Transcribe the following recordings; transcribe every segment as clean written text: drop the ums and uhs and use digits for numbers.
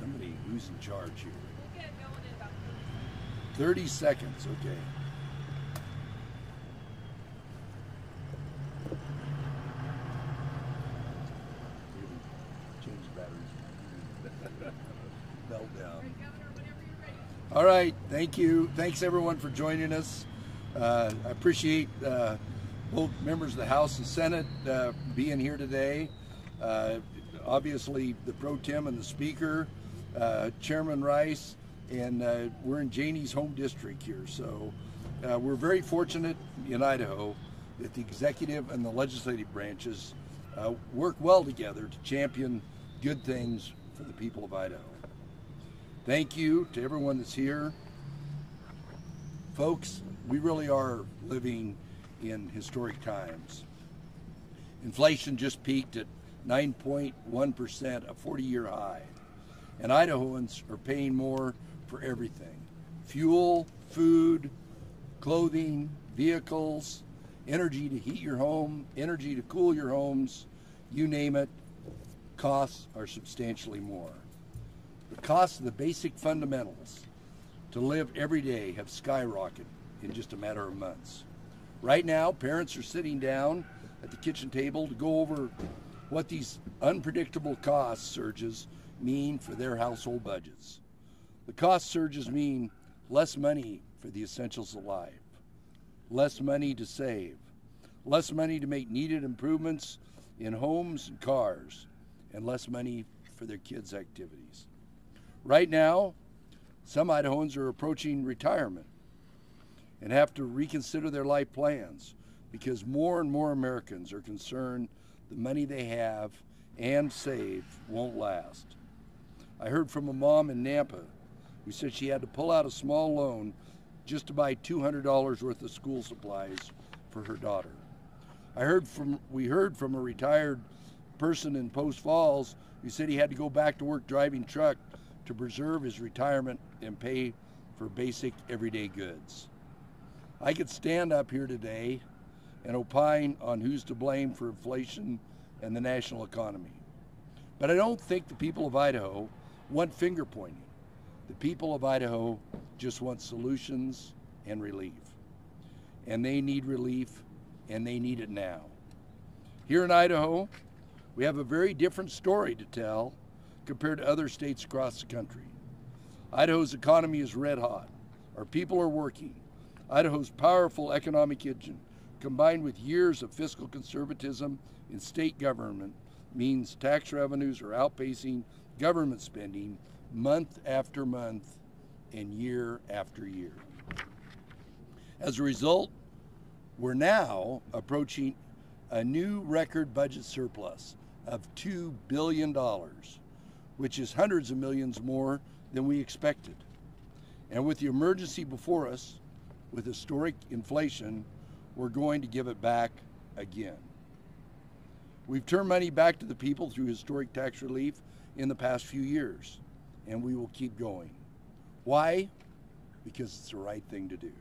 Somebody who's in charge here. We'll get going in about 30 seconds, okay. Change batteries. Belt down. Governor, whenever you're ready. All right, thank you. Thanks everyone for joining us. I appreciate both members of the House and Senate being here today. Obviously the Pro Tem and the Speaker, Chairman Rice, and we're in Janie's home district here. So we're very fortunate in Idaho that the executive and the legislative branches work well together to champion good things for the people of Idaho. Thank you to everyone that's here. Folks, we really are living in historic times. Inflation just peaked at 9.1%, a 40-year high. And Idahoans are paying more for everything. Fuel, food, clothing, vehicles, energy to heat your home, energy to cool your homes, you name it, costs are substantially more. The cost of the basic fundamentals to live every day have skyrocketed in just a matter of months. Right now, parents are sitting down at the kitchen table to go over what these unpredictable cost surges mean for their household budgets. The cost surges mean less money for the essentials of life, less money to save, less money to make needed improvements in homes and cars, and less money for their kids' activities. Right now, some Idahoans are approaching retirement and have to reconsider their life plans because more and more Americans are concerned the money they have and save won't last. I heard from a mom in Nampa who said she had to pull out a small loan just to buy $200 worth of school supplies for her daughter. We heard from a retired person in Post Falls who said he had to go back to work driving truck to preserve his retirement and pay for basic everyday goods. I could stand up here today and opine on who's to blame for inflation and the national economy. But I don't think the people of Idaho want finger pointing. The people of Idaho just want solutions and relief. And they need relief, and they need it now. Here in Idaho, we have a very different story to tell compared to other states across the country. Idaho's economy is red hot. Our people are working. Idaho's powerful economic engine, combined with years of fiscal conservatism in state government, means tax revenues are outpacing government spending month after month and year after year. As a result, we're now approaching a new record budget surplus of $2 billion, which is hundreds of millions more than we expected. And with the emergency before us, with historic inflation, we're going to give it back again. We've turned money back to the people through historic tax relief in the past few years, and we will keep going. Why? Because it's the right thing to do.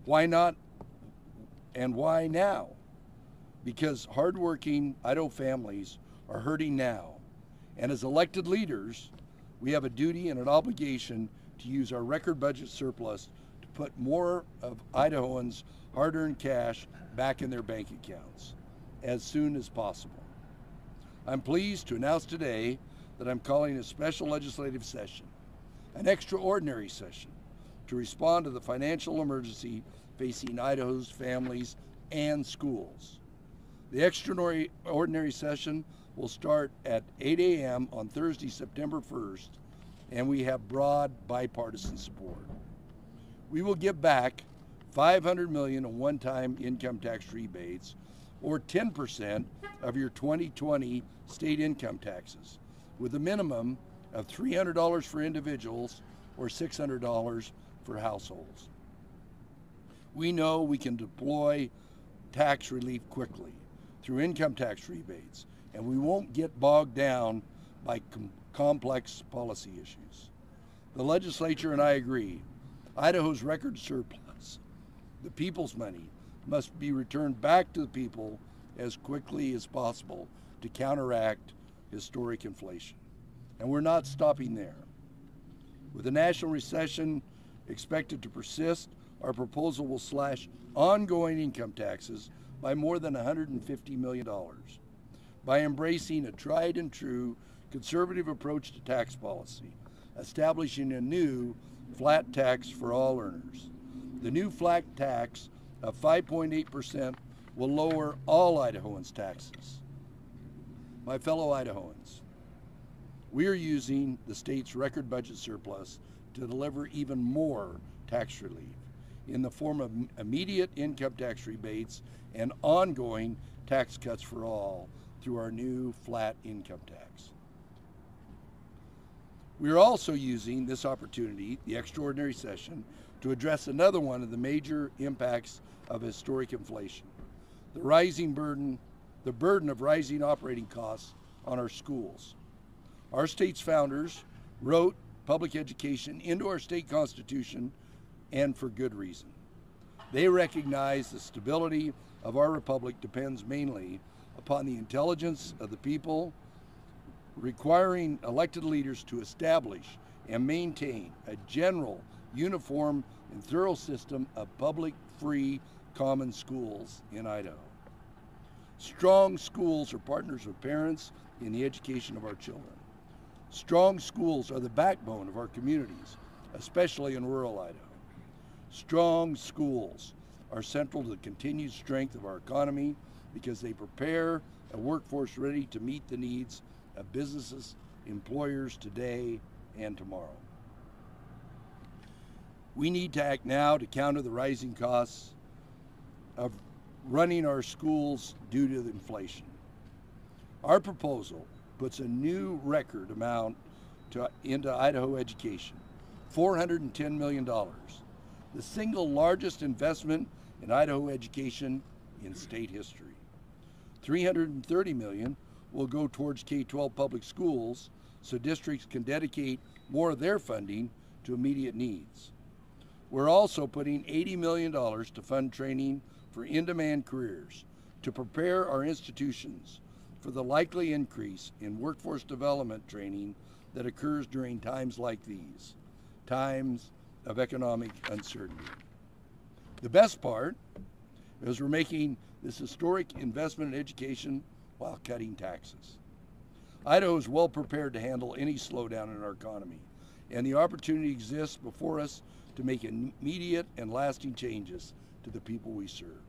Why not? And why now? Because hardworking Idaho families are hurting now, and as elected leaders, we have a duty and an obligation to use our record budget surplus to put more of Idahoans' hard-earned cash back in their bank accounts as soon as possible. I'm pleased to announce today that I'm calling a special legislative session, an extraordinary session, to respond to the financial emergency facing Idaho's families and schools. The extraordinary session will start at 8 a.m. on Thursday, September 1st, and we have broad bipartisan support. We will give back $500 million in one-time income tax rebates, or 10% of your 2020 state income taxes, with a minimum of $300 for individuals or $600 for households. We know we can deploy tax relief quickly through income tax rebates, and we won't get bogged down by complex policy issues. The legislature and I agree, Idaho's record surplus, the people's money, must be returned back to the people as quickly as possible to counteract historic inflation. And we're not stopping there. With the national recession expected to persist, our proposal will slash ongoing income taxes by more than $150 million. By embracing a tried and true conservative approach to tax policy, establishing a new flat tax for all earners. The new flat tax of 5.8% will lower all Idahoans' taxes. My fellow Idahoans, we are using the state's record budget surplus to deliver even more tax relief in the form of immediate income tax rebates and ongoing tax cuts for all through our new flat income tax. We are also using this opportunity, the extraordinary session, to address another one of the major impacts of historic inflation, the burden of rising operating costs on our schools. Our state's founders wrote public education into our state constitution, and for good reason. They recognize the stability of our republic depends mainly upon the intelligence of the people, requiring elected leaders to establish and maintain a general, uniform, and thorough system of public, free, common schools in Idaho. Strong schools are partners with parents in the education of our children. Strong schools are the backbone of our communities, especially in rural Idaho. Strong schools are central to the continued strength of our economy because they prepare a workforce ready to meet the needs of businesses, employers today and tomorrow. We need to act now to counter the rising costs of running our schools due to the inflation. Our proposal puts a new record amount into Idaho education, $410 million, the single largest investment in Idaho education in state history. $330 million will go towards K-12 public schools so districts can dedicate more of their funding to immediate needs. We're also putting $80 million to fund training for in-demand careers to prepare our institutions for the likely increase in workforce development training that occurs during times like these, times of economic uncertainty. The best part is we're making this historic investment in education while cutting taxes. Idaho is well prepared to handle any slowdown in our economy, and the opportunity exists before us to make immediate and lasting changes to the people we serve.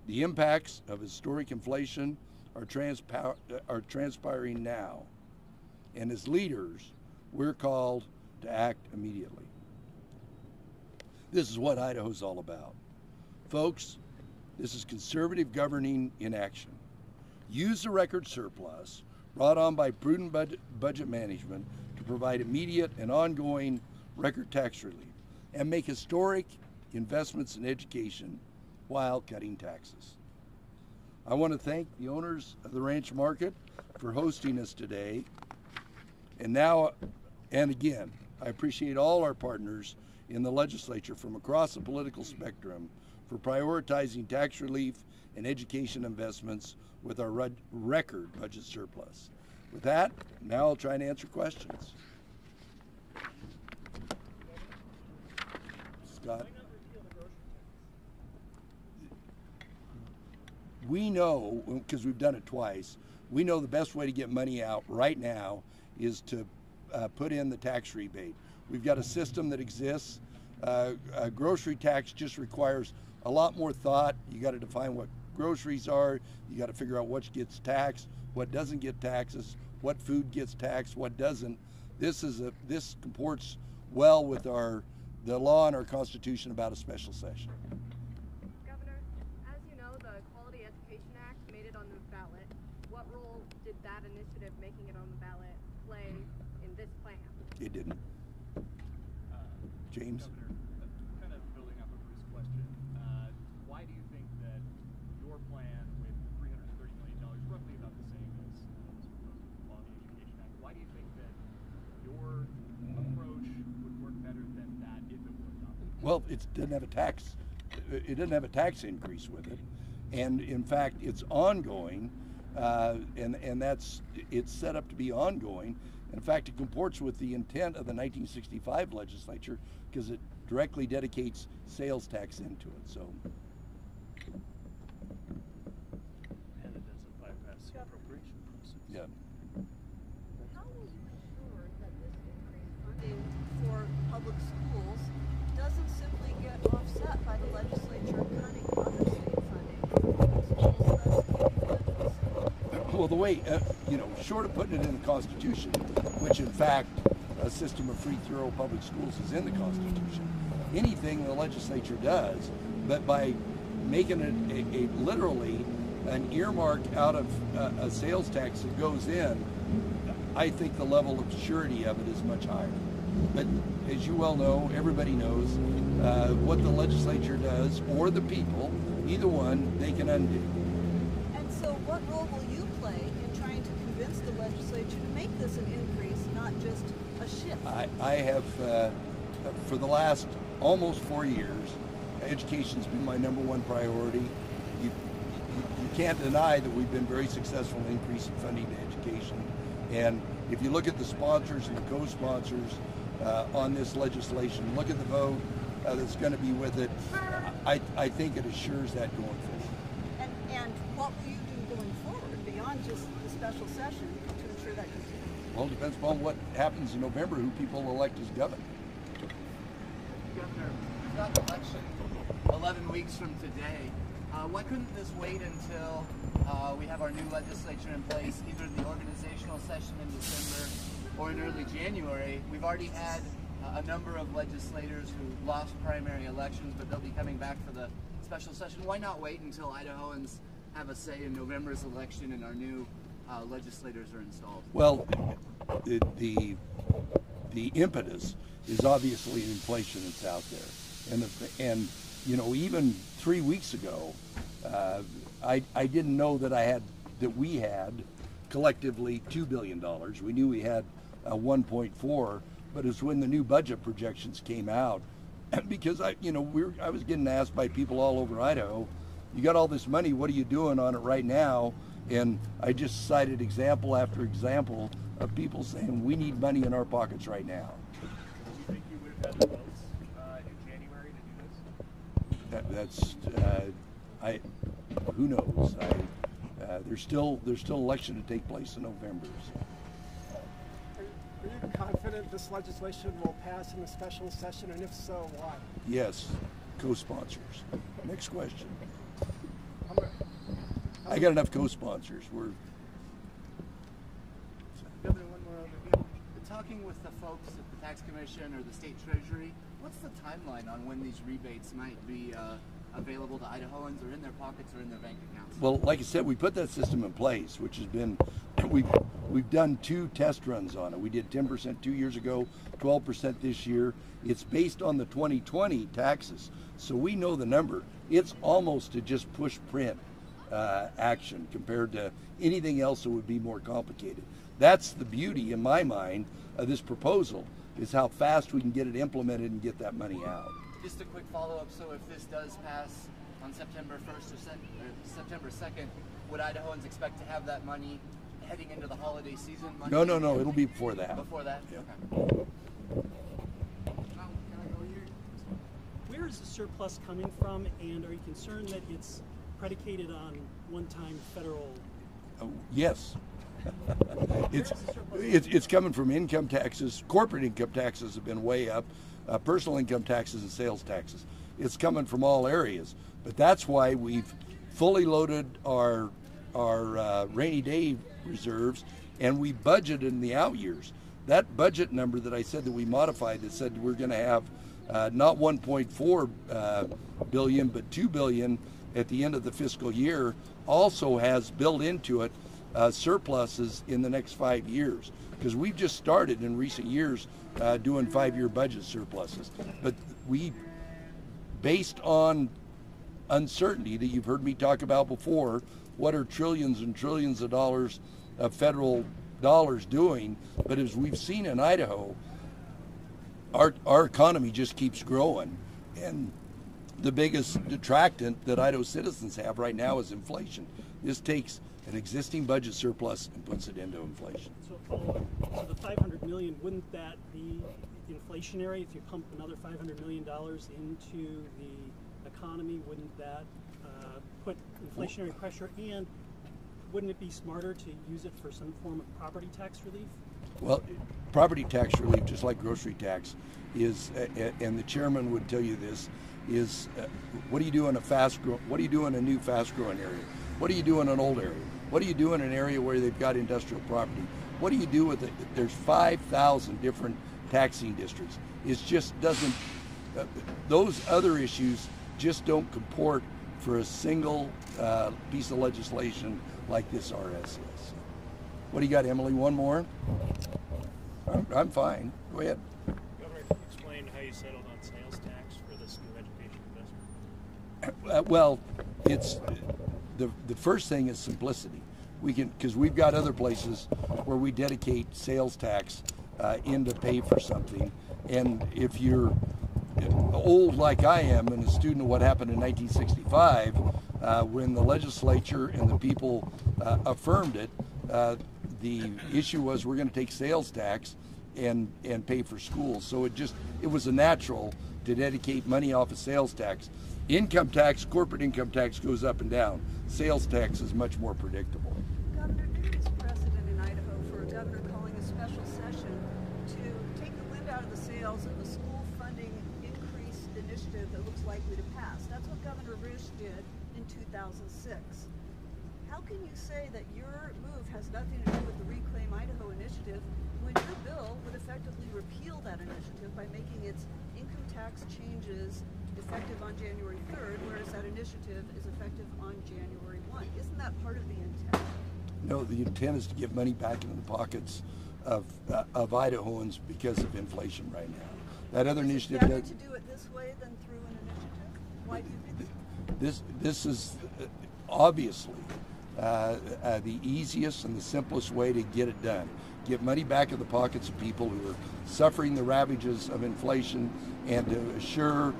The impacts of historic inflation are transpiring now, and as leaders, we're called to act immediately. This is what Idaho's all about. Folks, this is conservative governing in action. Use the record surplus brought on by prudent budget management to provide immediate and ongoing record tax relief and make historic investments in education while cutting taxes. I want to thank the owners of the Ranch Market for hosting us today. And now, and again, I appreciate all our partners in the legislature from across the political spectrum for prioritizing tax relief and education investments with our record budget surplus. With that, now I'll try and answer questions. Scott? We know, because we've done it twice, we know the best way to get money out right now is to put in the tax rebate. We've got a system that exists. A grocery tax just requires a lot more thought. You got to define what groceries are. You got to figure out what gets taxed, what doesn't get taxes, what food gets taxed, what doesn't. This comports well with the law and our Constitution about a special session. Governor, as you know, the Quality Education Act made it on the ballot. What role did that initiative making it on the ballot play in this plan? It didn't. James? Governor, kind of building off of Bruce's question, why do you think that your plan with $330 million, roughly about the same as was proposed with the Quality Education Act, why do you think that your approach would work better than that if it were adopted? Well, it doesn't have a tax. It doesn't have a tax increase with it, and in fact, it's ongoing, and it's set up to be ongoing In fact, it comports with the intent of the 1965 legislature because it directly dedicates sales tax into it. So. And it doesn't bypass the appropriation process. Yeah. How will you ensure that this increased funding for public schools doesn't simply get offset by the legislature cutting other state funding for public schools, thus keeping budgets? Well, the way, short of putting it in the Constitution, which in fact a system of free thorough public schools is in the Constitution, anything the legislature does, but by making it a literally an earmark out of a sales tax that goes in, I think the level of surety of it is much higher. But as you well know, everybody knows what the legislature does, or the people, either one, they can undo. And so what role will you play in trying to convince the legislature to make this an increase, not just a shift? I have, for the last almost 4 years, education's been my number one priority. You can't deny that we've been very successful in increasing funding to education. And if you look at the sponsors and the co-sponsors on this legislation, look at the vote that's going to be with it, I think it assures that going forward. And what will you do going forward beyond just the special session to ensure that continues? Well, it depends upon what happens in November, who people elect as governor. Governor, we've got an election 11 weeks from today. Why couldn't this wait until we have our new legislature in place, either in the organizational session in December or in early January? We've already had a number of legislators who lost primary elections, but they'll be coming back for the special session. Why not wait until Idahoans have a say in November's election and our new legislators are installed? Well, the impetus is obviously inflation that's out there, and even 3 weeks ago, I didn't know that we had collectively $2 billion. We knew we had 1.4, but it was when the new budget projections came out, because I was getting asked by people all over Idaho, you got all this money, what are you doing on it right now? And I just cited example after example of people saying we need money in our pockets right now. Do you think you would have had the votes in January to do this? Who knows? There's still election to take place in November. So. Are you confident this legislation will pass in the special session, and if so, why? Yes, co-sponsors. Next question. How I got enough co-sponsors. Governor, one more overview. Talking with the folks at the Tax Commission or the State Treasury, what's the timeline on when these rebates might be available to Idahoans or in their pockets or in their bank accounts? Well, like I said, we put that system in place, which has been, we've done 2 test runs on it. We did 10% 2 years ago, 12% this year. It's based on the 2020 taxes, so we know the number. It's almost to just push print action compared to anything else that would be more complicated. That's the beauty, in my mind, of this proposal, is how fast we can get it implemented and get that money out. Just a quick follow-up. So if this does pass on September 1st or September 2nd, would Idahoans expect to have that money heading into the holiday season? No, it'll be before that. Before that? Yeah. Okay. Where is the surplus coming from, and are you concerned that it's predicated on one-time federal? Oh, yes. It's coming from income taxes. Corporate income taxes have been way up. Personal income taxes and sales taxes. It's coming from all areas. But that's why we've fully loaded our rainy day reserves, and we budgeted in the out years. That budget number that I said that we modified, that said we're going to have not 1.4 billion, but 2 billion at the end of the fiscal year, also has built into it surpluses in the next 5 years, because we've just started in recent years doing 5-year budget surpluses. But we, based on uncertainty that you've heard me talk about before, what are trillions and trillions of dollars of federal dollars doing? But as we've seen in Idaho, our economy just keeps growing, and the biggest detractant that Idaho citizens have right now is inflation. This takes an existing budget surplus and puts it into inflation. So follow up. So the $500 million, wouldn't that be inflationary if you pump another $500 million into the economy? Wouldn't that put inflationary pressure? And wouldn't it be smarter to use it for some form of property tax relief? Well, property tax relief, just like grocery tax, is, and the chairman would tell you this, is what do you do in a new fast-growing area? What do you do in an old area? What do you do in an area where they've got industrial property? What do you do with it? There's 5,000 different taxing districts. It just doesn't, those other issues just don't comport for a single piece of legislation like this RS is. What do you got, Emily? One more? I'm fine. Go ahead. Governor, can you explain how you settled on sales tax for this new education investment? Well, it's the first thing is simplicity. We can, because we've got other places where we dedicate sales tax in to pay for something, and if you're old like I am and a student of what happened in 1965, when the legislature and the people affirmed it, the issue was we're going to take sales tax and pay for schools. So it was a natural to dedicate money off of sales tax. Income tax, corporate income tax goes up and down. Sales tax is much more predictable. Governor, there is precedent in Idaho for a governor calling a special session to take the wind out of the sails of a school funding increase initiative that looks likely to pass. That's what Governor Risch did in 2006. How can you say that your move has nothing to do with the Reclaim Idaho initiative when your bill would effectively repeal that initiative by making its income tax changes effective on January 3rd, whereas that initiative is effective on January 1? Isn't that part of the intent? No, the intent is to get money back into the pockets of Idahoans because of inflation right now. That other initiative. Is it better to do it this way than through an initiative? Why do you think this is obviously the easiest and the simplest way to get it done. Get money back in the pockets of people who are suffering the ravages of inflation and to assure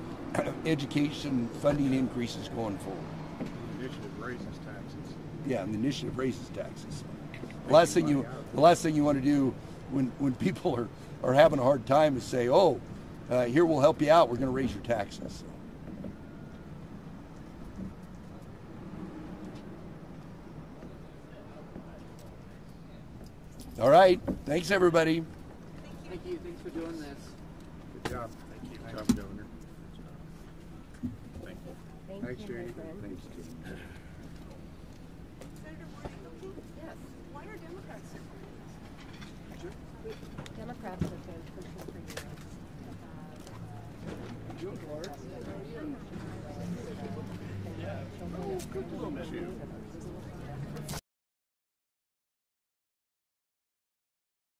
education funding increases going forward. The initiative raises taxes. Yeah, and the initiative raises taxes. The last thing you want to do when people are having a hard time is say, oh, here we'll help you out, we're going to raise your taxes. All right. Thanks, everybody. Thank you. Thanks for doing this. Good job. Thank you. Good job, Governor. Thank you. Thanks, Jane. Thanks, Jane. Senator Morgan, yes. Why are Democrats so Democrats have been pushing for years about Oh, good little issue.